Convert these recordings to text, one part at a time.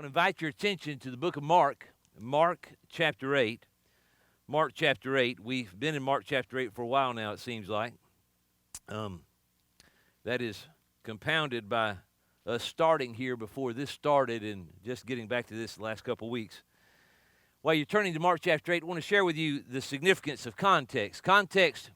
I want to invite your attention to the book of Mark, Mark chapter 8. Mark chapter 8. We've been in Mark chapter 8 for a while now, it seems like. That is compounded by us starting here before this started and just getting back to this the last couple of weeks. While you're turning to Mark chapter 8, I want to share with you the significance of context. Context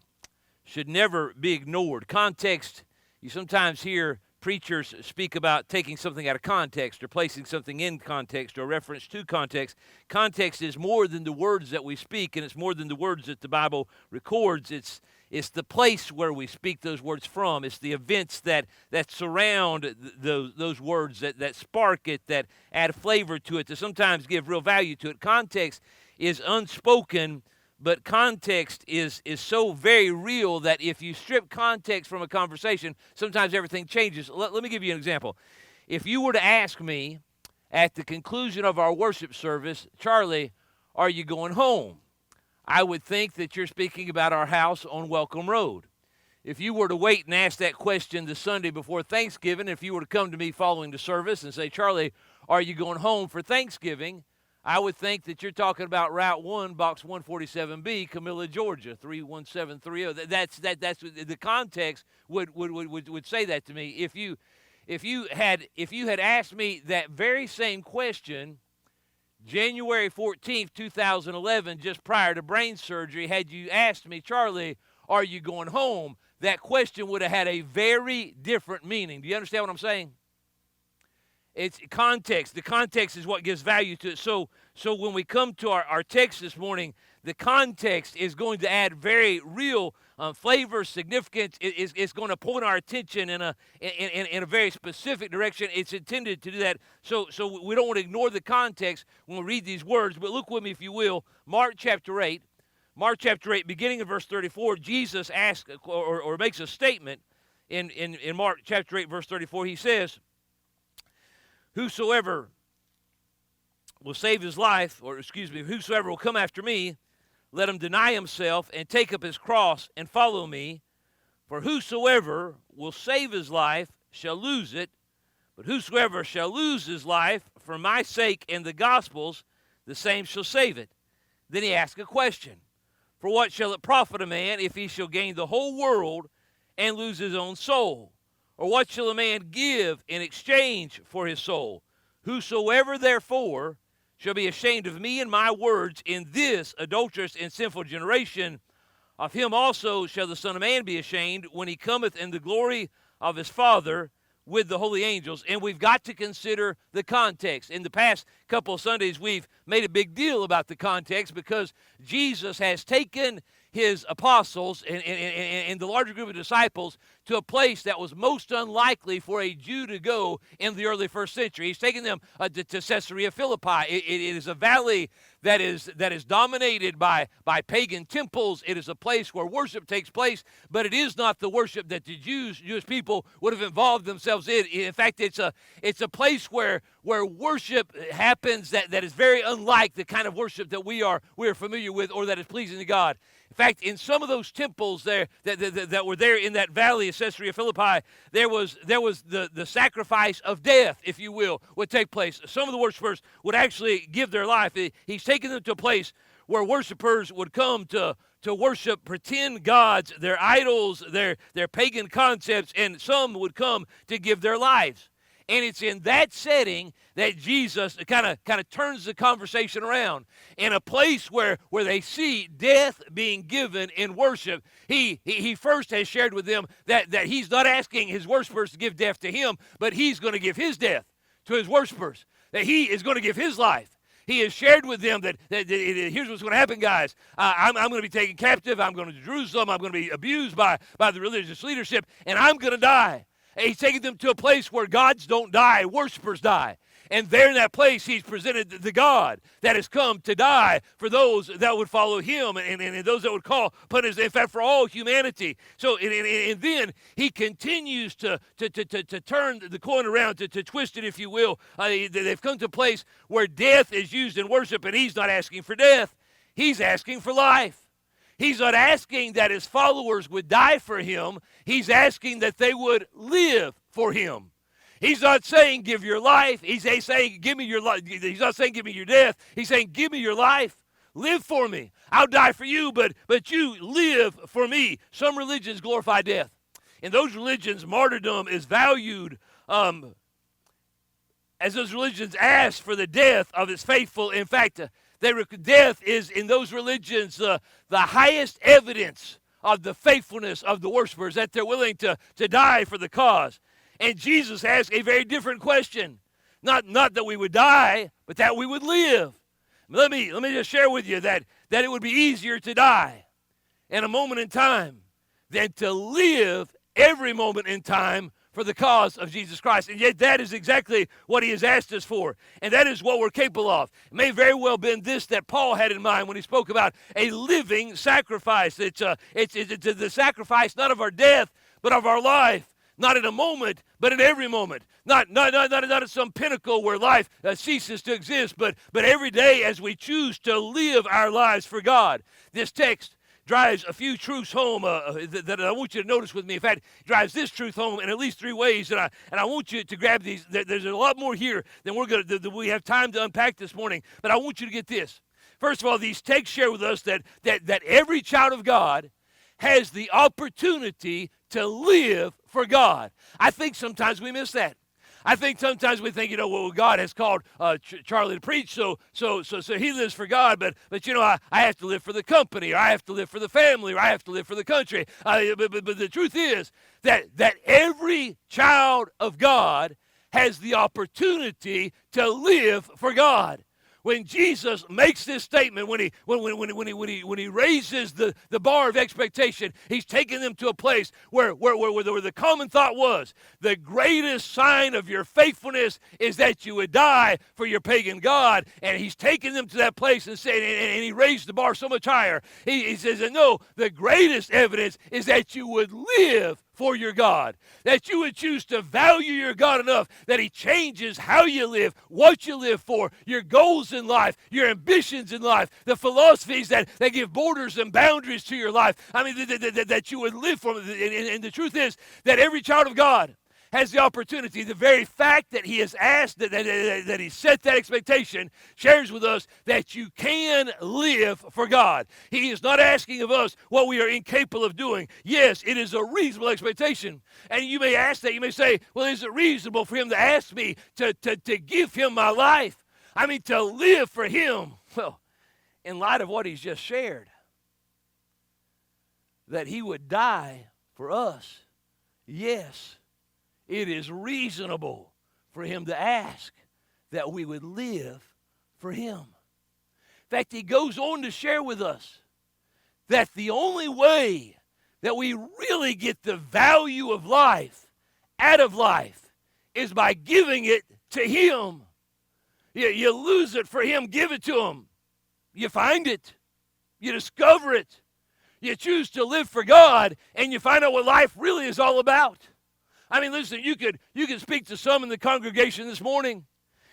should never be ignored. Context, you sometimes hear preachers speak about taking something out of context or placing something in context or reference to context. Context is more than the words that we speak, and it's more than the words that the Bible records. It's the place where we speak those words from. It's the events that surround those words, that spark it, that add flavor to it, that sometimes give real value to it. Context is unspoken, but context is so very real that if you strip context from a conversation, sometimes everything changes. Let me give you an example. If you were to ask me at the conclusion of our worship service, Charlie, are you going home? I would think that you're speaking about our house on Welcome Road. If you were to wait and ask that question the Sunday before Thanksgiving, if you were to come to me following the service and say, Charlie, are you going home for Thanksgiving? I would think that you're talking about Route 1, Box 147B, Camilla, Georgia, 31730. That's the context would say that to me. If you had asked me that very same question January 14th, 2011, just prior to brain surgery, had you asked me, Charlie, are you going home? That question would have had a very different meaning. Do you understand what I'm saying? It's context. The context is what gives value to it. So when we come to our text this morning, the context is going to add very real flavor, significance. It's going to point our attention in a very specific direction. It's intended to do that. So we don't want to ignore the context when we read these words. But look with me, if you will, Mark chapter 8. Mark chapter 8, beginning of verse 34, Jesus asks or makes a statement in Mark chapter 8, verse 34. He says, whosoever will save his life, whosoever will come after me, let him deny himself and take up his cross and follow me. For whosoever will save his life shall lose it, but whosoever shall lose his life for my sake and the gospel's, the same shall save it. Then he asked a question. For what shall it profit a man if he shall gain the whole world and lose his own soul? Or what shall a man give in exchange for his soul? Whosoever therefore shall be ashamed of me and my words in this adulterous and sinful generation, of him also shall the Son of Man be ashamed when he cometh in the glory of his Father with the holy angels. And we've got to consider the context. In the past couple of Sundays, we've made a big deal about the context because Jesus has taken his apostles and the larger group of disciples to a place that was most unlikely for a Jew to go in the early first century. He's taken them to Caesarea Philippi. It is a valley that is dominated by pagan temples. It is a place where worship takes place, but it is not the worship that the Jewish people would have involved themselves in. In fact, it's a place where worship happens that is very unlike the kind of worship that we are familiar with or that is pleasing to God. In fact, in some of those temples there that were there in that valley of Caesarea Philippi, there was the sacrifice of death, if you will, would take place. Some of the worshipers would actually give their life. He's taken them to a place where worshipers would come to worship pretend gods, their idols, their pagan concepts, and some would come to give their lives. And it's in that setting that Jesus kind of turns the conversation around. In a place where they see death being given in worship, he first has shared with them that he's not asking his worshipers to give death to him, but he's going to give his death to his worshipers, that he is going to give his life. He has shared with them that here's what's going to happen, guys. I'm going to be taken captive. I'm going to Jerusalem. I'm going to be abused by the religious leadership, and I'm going to die. He's taken them to a place where gods don't die, worshipers die. And there in that place, he's presented the God that has come to die for those that would follow him and those that would call upon his, in fact, for all humanity. So, and then he continues to turn the coin around, to twist it, if you will. They've come to a place where death is used in worship, and he's not asking for death. He's asking for life. He's not asking that his followers would die for him. He's asking that they would live for him. He's not saying give your life. He's saying give me your life. He's not saying give me your death. He's saying give me your life. Live for me. I'll die for you, but you live for me. Some religions glorify death. In those religions, martyrdom is valued as those religions ask for the death of its faithful. In fact, death is, in those religions, the highest evidence of the faithfulness of the worshipers, that they're willing to die for the cause. And Jesus asked a very different question. Not that we would die, but that we would live. Let me just share with you that it would be easier to die in a moment in time than to live every moment in time for the cause of Jesus Christ. And yet that is exactly what he has asked us for. And that is what we're capable of. It may very well have been this that Paul had in mind when he spoke about a living sacrifice. It's the sacrifice not of our death, but of our life. Not in a moment, but in every moment. Not at some pinnacle where life ceases to exist, but every day as we choose to live our lives for God. This text drives a few truths home that I want you to notice with me. In fact, it drives this truth home in at least three ways, and I want you to grab these. There's a lot more here than we have time to unpack this morning, but I want you to get this. First of all, these texts share with us that every child of God has the opportunity to live for God. I think sometimes we miss that. I think sometimes we think, well, God has called Charlie to preach, so he lives for God, but I have to live for the company, or I have to live for the family, or I have to live for the country. But the truth is that every child of God has the opportunity to live for God. When Jesus makes this statement, when he raises the bar of expectation, he's taking them to a place where the common thought was, the greatest sign of your faithfulness is that you would die for your pagan God. And he's taking them to that place and saying, and he raised the bar so much higher. He says, no, the greatest evidence is that you would live for your God, that you would choose to value your God enough that he changes how you live, what you live for, your goals in life, your ambitions in life, the philosophies that give borders and boundaries to your life. I mean, that you would live for. And the truth is that every child of God has the opportunity. The very fact that he has asked, that he set that expectation, shares with us that you can live for God. He is not asking of us what we are incapable of doing. Yes, it is a reasonable expectation. And you may ask that. You may say, well, is it reasonable for him to ask me to give him my life? I mean, to live for him. Well, in light of what he's just shared, that he would die for us, yes, it is reasonable for him to ask that we would live for him. In fact, he goes on to share with us that the only way that we really get the value of life out of life is by giving it to him. You lose it for him, give it to him. You find it. You discover it. You choose to live for God, and you find out what life really is all about. I mean, listen, you could speak to some in the congregation this morning,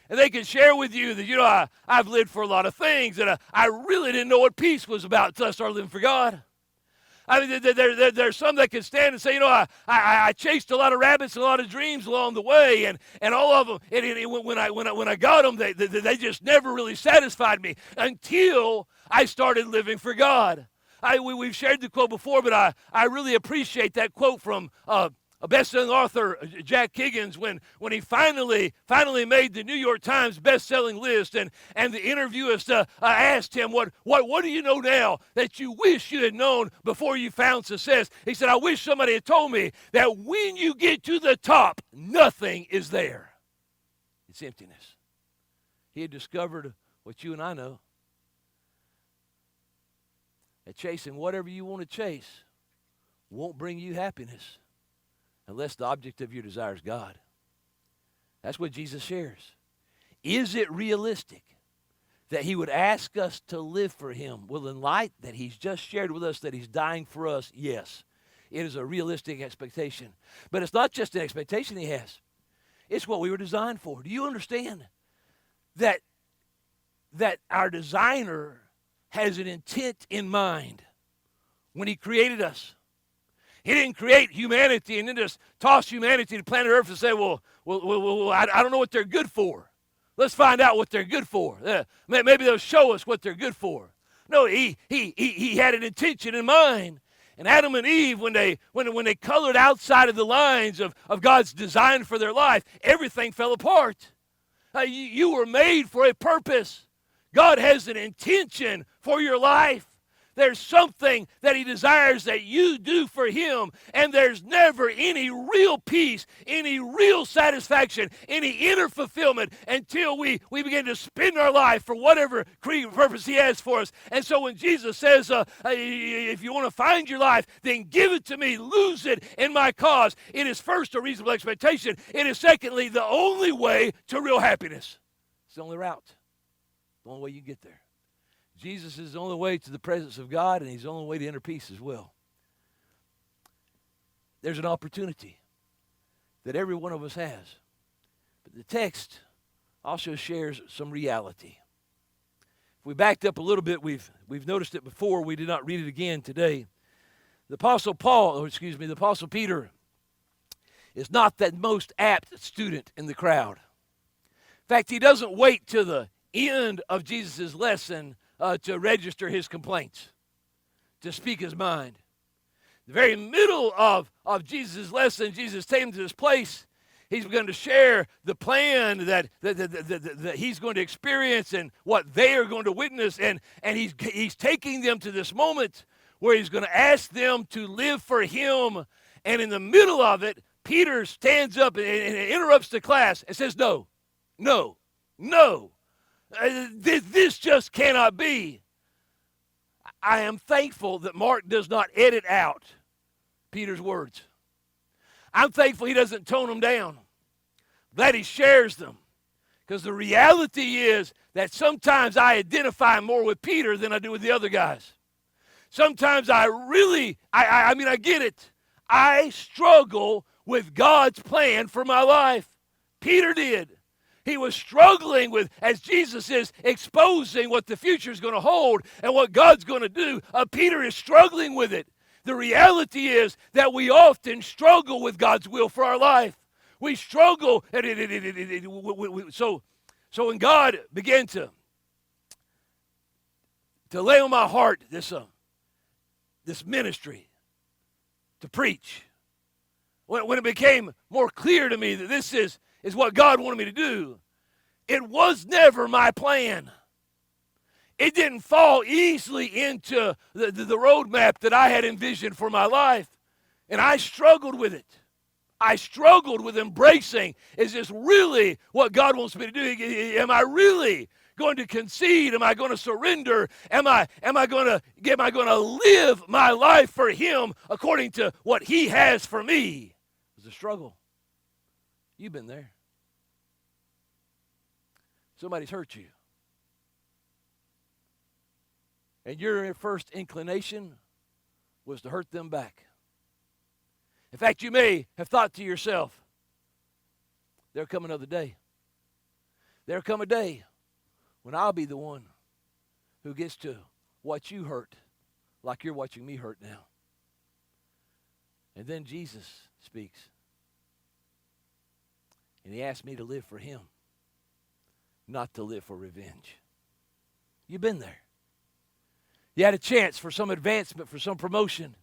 and they could share with you that, I've lived for a lot of things, and I really didn't know what peace was about until I started living for God. I mean, there's some that can stand and say, I chased a lot of rabbits and a lot of dreams along the way, and all of them, when I got them, they just never really satisfied me until I started living for God. We've shared the quote before, but I really appreciate that quote from a best-selling author, Jack Higgins, when he finally made the New York Times best-selling list, and the interviewist asked him, what do you know now that you wish you had known before you found success? He said, I wish somebody had told me that when you get to the top, nothing is there. It's emptiness. He had discovered what you and I know, that chasing whatever you want to chase won't bring you happiness unless the object of your desire is God. That's what Jesus shares. Is it realistic that he would ask us to live for him? Well, in light that he's just shared with us that he's dying for us, yes, it is a realistic expectation. But it's not just an expectation he has. It's what we were designed for. Do you understand that our designer has an intent in mind when he created us? He didn't create humanity and then just toss humanity to planet Earth and say, I don't know what they're good for. Let's find out what they're good for. Maybe they'll show us what they're good for. No, he had an intention in mind. And Adam and Eve, when they colored outside of the lines of God's design for their life, everything fell apart. You were made for a purpose. God has an intention for your life. There's something that he desires that you do for him, and there's never any real peace, any real satisfaction, any inner fulfillment until we begin to spend our life for whatever purpose he has for us. And so when Jesus says, if you want to find your life, then give it to me, lose it in my cause, it is first a reasonable expectation. It is secondly the only way to real happiness. It's the only route, the only way you get there. Jesus is the only way to the presence of God, and he's the only way to inner peace as well. There's an opportunity that every one of us has. But the text also shares some reality. If we backed up a little bit, we've noticed it before. We did not read it again today. The Apostle Peter is not the most apt student in the crowd. In fact, he doesn't wait till the end of Jesus' lesson to register his complaints, to speak his mind. The very middle of Jesus' lesson, Jesus takes him to this place. He's going to share the plan that he's going to experience and what they are going to witness. And he's taking them to this moment where he's going to ask them to live for him. And in the middle of it, Peter stands up and interrupts the class and says, no. This just cannot be. I am thankful that Mark does not edit out Peter's words. I'm thankful he doesn't tone them down. Glad he shares them. Because the reality is that sometimes I identify more with Peter than I do with the other guys. Sometimes I get it. I struggle with God's plan for my life. Peter did. He was struggling with, as Jesus is exposing what the future is going to hold and what God's going to do, Peter is struggling with it. The reality is that we often struggle with God's will for our life. We struggle. So when God began to lay on my heart this ministry, to preach, when it became more clear to me that this is what God wanted me to do, it was never my plan. It didn't fall easily into the roadmap that I had envisioned for my life. And I struggled with it. I struggled with embracing, is this really what God wants me to do? Am I really going to concede? Am I going to surrender? Am I going to live my life for him according to what he has for me? It was a struggle. You've been there. Somebody's hurt you. And your first inclination was to hurt them back. In fact, you may have thought to yourself, there'll come another day. There'll come a day when I'll be the one who gets to watch you hurt like you're watching me hurt now. And then Jesus speaks. And he asked me to live for him, not to live for revenge. You've been there. You had a chance for some advancement, for some promotion.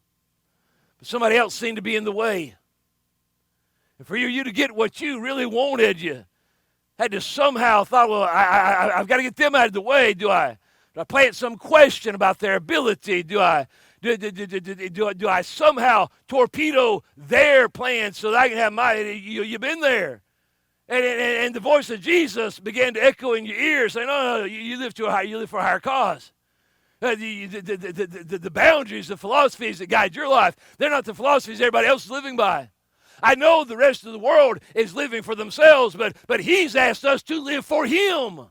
But somebody else seemed to be in the way. And for you to get what you really wanted, you had to somehow thought, well, I've got to get them out of the way. Do I plant some question about their ability? Do I somehow torpedo their plans so that I can have my? You've been there. And the voice of Jesus began to echo in your ears, saying, no, you live for a higher cause. The boundaries, the philosophies that guide your life, they're not the philosophies everybody else is living by. I know the rest of the world is living for themselves, but he's asked us to live for him,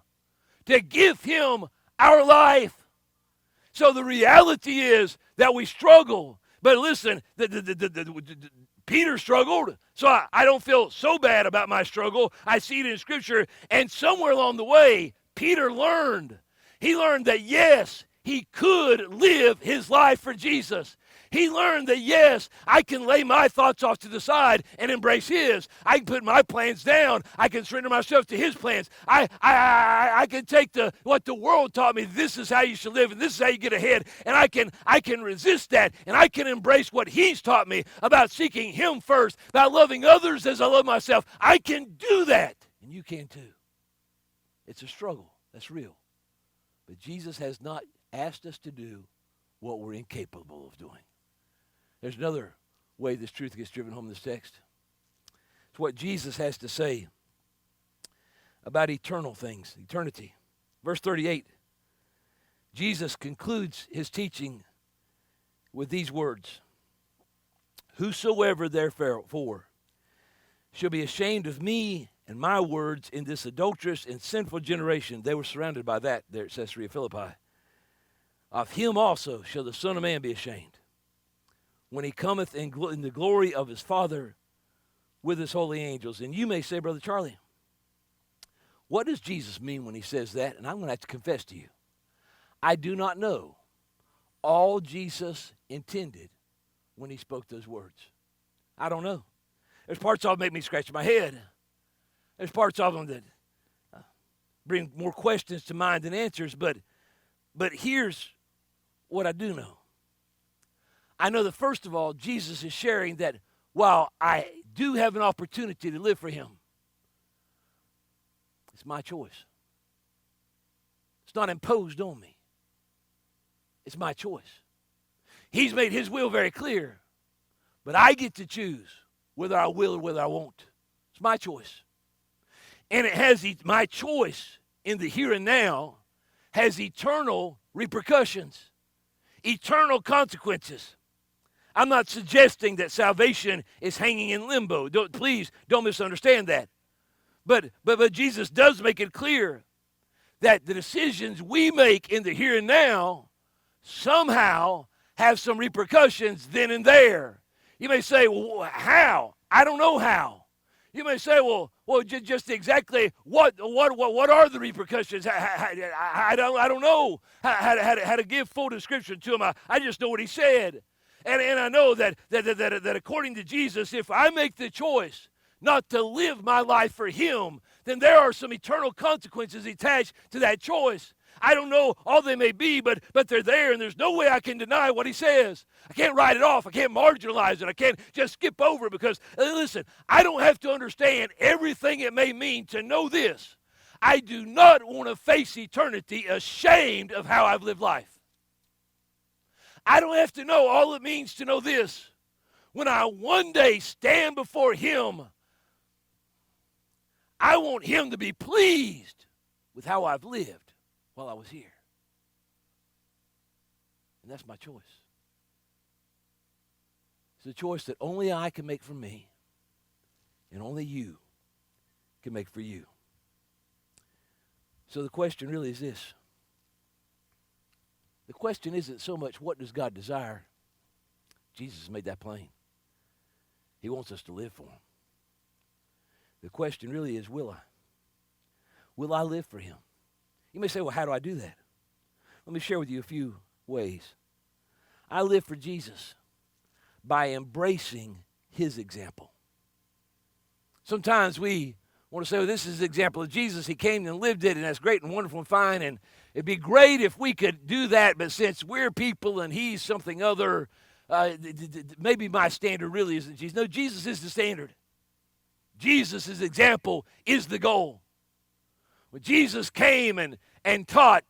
to give him our life. So the reality is that we struggle. But listen, Peter struggled, so I don't feel so bad about my struggle. I see it in Scripture, and somewhere along the way, Peter learned. He learned that, yes, he could live his life for Jesus. He learned that, yes, I can lay my thoughts off to the side and embrace his. I can put my plans down. I can surrender myself to his plans. I can take what the world taught me. This is how you should live, and this is how you get ahead. And I can resist that, and I can embrace what he's taught me about seeking him first, about loving others as I love myself. I can do that, and you can too. It's a struggle. That's real. But Jesus has not asked us to do what we're incapable of doing. There's another way this truth gets driven home in this text. It's what Jesus has to say about eternal things, eternity. Verse 38, Jesus concludes his teaching with these words. Whosoever therefore shall be ashamed of me and my words in this adulterous and sinful generation. They were surrounded by that there at Caesarea Philippi. Of him also shall the Son of Man be ashamed, when he cometh in the glory of his Father with his holy angels. And you may say, Brother Charlie, what does Jesus mean when he says that? And I'm going to have to confess to you, I do not know all Jesus intended when he spoke those words. I don't know. There's parts of them that make me scratch my head. There's parts of them that bring more questions to mind than answers. But here's what I do know. I know that, first of all, Jesus is sharing that while I do have an opportunity to live for him, it's my choice. It's not imposed on me. It's my choice. He's made his will very clear, but I get to choose whether I will or whether I won't. It's my choice. And it has my choice in the here and now has eternal repercussions, eternal consequences. I'm not suggesting that salvation is hanging in limbo. Please don't misunderstand that. But Jesus does make it clear that the decisions we make in the here and now somehow have some repercussions then and there. You may say, well, how? I don't know how. You may say, well, just exactly what are the repercussions? I don't know how to give full description to him. I just know what he said. And I know that according to Jesus, if I make the choice not to live my life for him, then there are some eternal consequences attached to that choice. I don't know all they may be, but they're there, and there's no way I can deny what he says. I can't write it off. I can't marginalize it. I can't just skip over it because, listen, I don't have to understand everything it may mean to know this. I do not want to face eternity ashamed of how I've lived life. I don't have to know all it means to know this. When I one day stand before him, I want him to be pleased with how I've lived while I was here. And that's my choice. It's a choice that only I can make for me, and only you can make for you. So the question really is this. The question isn't so much what does God desire. Jesus has made that plain. He wants us to live for him. The question really is, will I? Will I live for him? You may say, well, how do I do that? Let me share with you a few ways. I live for Jesus by embracing his example. Sometimes we want to say, well, this is the example of Jesus. He came and lived it, and that's great and wonderful and fine, and it'd be great if we could do that, but since we're people and he's something other, maybe my standard really isn't Jesus. No, Jesus is the standard. Jesus' example is the goal. When Jesus came and taught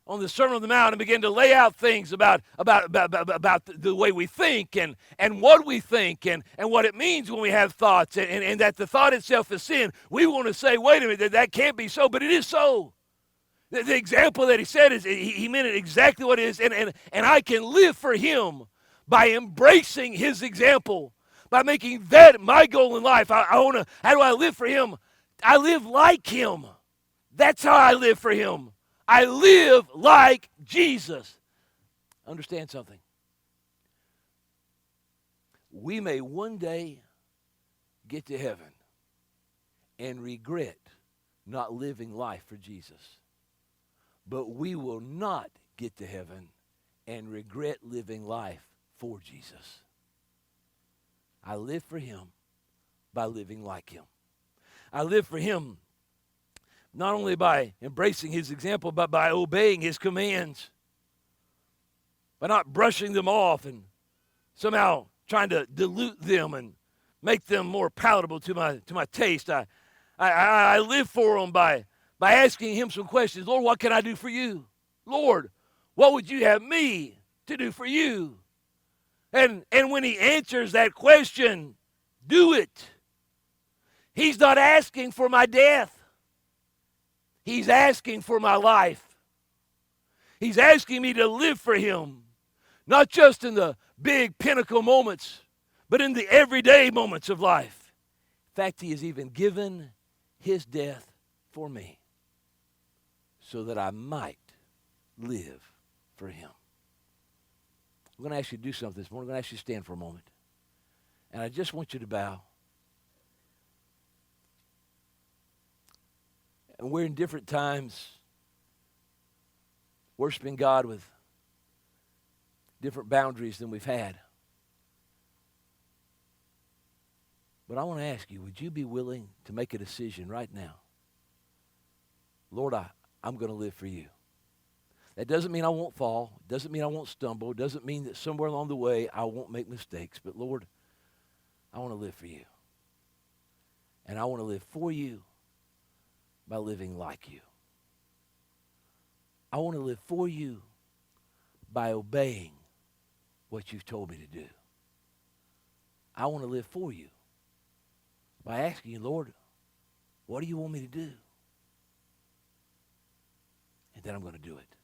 on the Sermon on the Mount and began to lay out things about the way we think and what we think and what it means when we have thoughts and that the thought itself is sin, we want to say, wait a minute, that can't be so, but it is so. The example that he said is he meant it exactly what it is, and I can live for him by embracing his example, by making that my goal in life. How do I live for him? I live like him. That's how I live for him. I live like Jesus. Understand something. We may one day get to heaven and regret not living life for Jesus. But we will not get to heaven and regret living life for Jesus. I live for him by living like him. I live for him not only by embracing his example, but by obeying his commands, by not brushing them off and somehow trying to dilute them and make them more palatable to my taste. I live for him by asking him some questions. Lord, what can I do for you? Lord, what would you have me to do for you? And when he answers that question, do it. He's not asking for my death. He's asking for my life. He's asking me to live for him, not just in the big pinnacle moments, but in the everyday moments of life. In fact, he has even given his death for me so that I might live for him. I'm going to ask you to do something this morning. I'm going to ask you to stand for a moment. And I just want you to bow. And we're in different times worshiping God with different boundaries than we've had. But I want to ask you, would you be willing to make a decision right now? Lord, I'm going to live for you. That doesn't mean I won't fall. It doesn't mean I won't stumble. It doesn't mean that somewhere along the way I won't make mistakes. But Lord, I want to live for you. And I want to live for you by living like you. I want to live for you by obeying what you've told me to do. I want to live for you by asking you, Lord, what do you want me to do? And then I'm going to do it.